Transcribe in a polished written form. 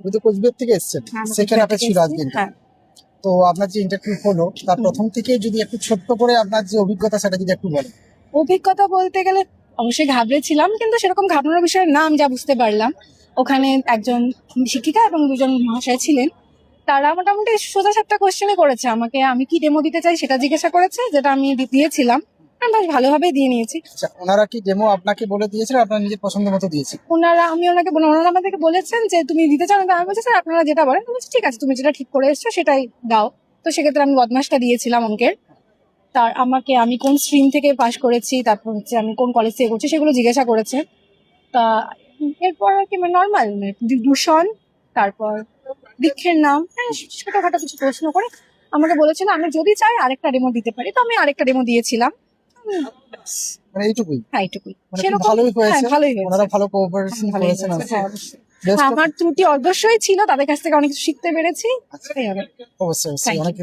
আপনি তো কোচবিহার থেকে এসেছেন, সেকেন্ড হাফে ছিল আজকে। হ্যাঁ, তো আপনার যে ইন্টারভিউ হলো তার প্রথম থেকে যদি একটু ছোট্ট করে আপনার যে অভিজ্ঞতা সেটা যদি একটু বলেন। অভিজ্ঞতা বলতে গেলে অবশ্যই ঘাবড়েছিলাম, কিন্তু সেরকম ঘাবড়ানোর বিষয় না। আমি যা বুঝতে পারলাম, ওখানে একজন শিক্ষিকা এবং দুজন মহাশয় ছিলেন, তারা মোটামুটি সোজা সাপটা কোশ্চেনই করেছে আমাকে। আমি কি ডেমো দিতে চাই সেটা জিজ্ঞাসা করেছে, যেটা আমি দিয়েছিলাম। আমি বেশ ভালোভাবেই দিয়ে নিয়েছি। আচ্ছা, ওনারা কি ডেমো আপনাকে বলে দিয়েছিলেন, আপনার নিজের পছন্দ মতো দিয়েছেন? ওনারা আমাদেরকে বলেছেন যে তুমি দিতে চাও না। আমি বলছি স্যার আপনারা যেটা বলেন। আমি বলছি ঠিক আছে, তুমি যেটা ঠিক করে এসছো সেটাই দাও। তো সেক্ষেত্রে আমি বদমাসটা দিয়েছিলাম অঙ্কের। তার আমাকে আমি কোন স্ট্রিম থেকে পাশ করেছি, তারপর হচ্ছে আমি কোন কলেজ থেকে করছি সেগুলো জিজ্ঞাসা করেছে। তা এরপর আর কি নর্মাল দূষণ, তারপর বৃক্ষের নাম, ছোটখাটো কিছু প্রশ্ন করে আমাকে বলেছিল আমি যদি চাই আরেকটা ডেমো দিতে পারি। তো আমি আরেকটা ডেমো দিয়েছিলাম। ব্যাস, মানে এইটুকুই? হ্যাঁ এইটুকুই। মানে খুব সেরকম ভালোই হয়েছে, হ্যাঁ, ভালোই হয়েছে। ওনারা ভালো কোঅপারেশন ভালোই করেছেন। হয়েছে, হ্যাঁ, অবশ্যই। Best of- আমার ত্রুটি অবশ্যই ছিল, তাদের কাছ থেকে অনেক কিছু শিখতে পেরেছি। অবশ্যই অবশ্যই Thank you. অনেক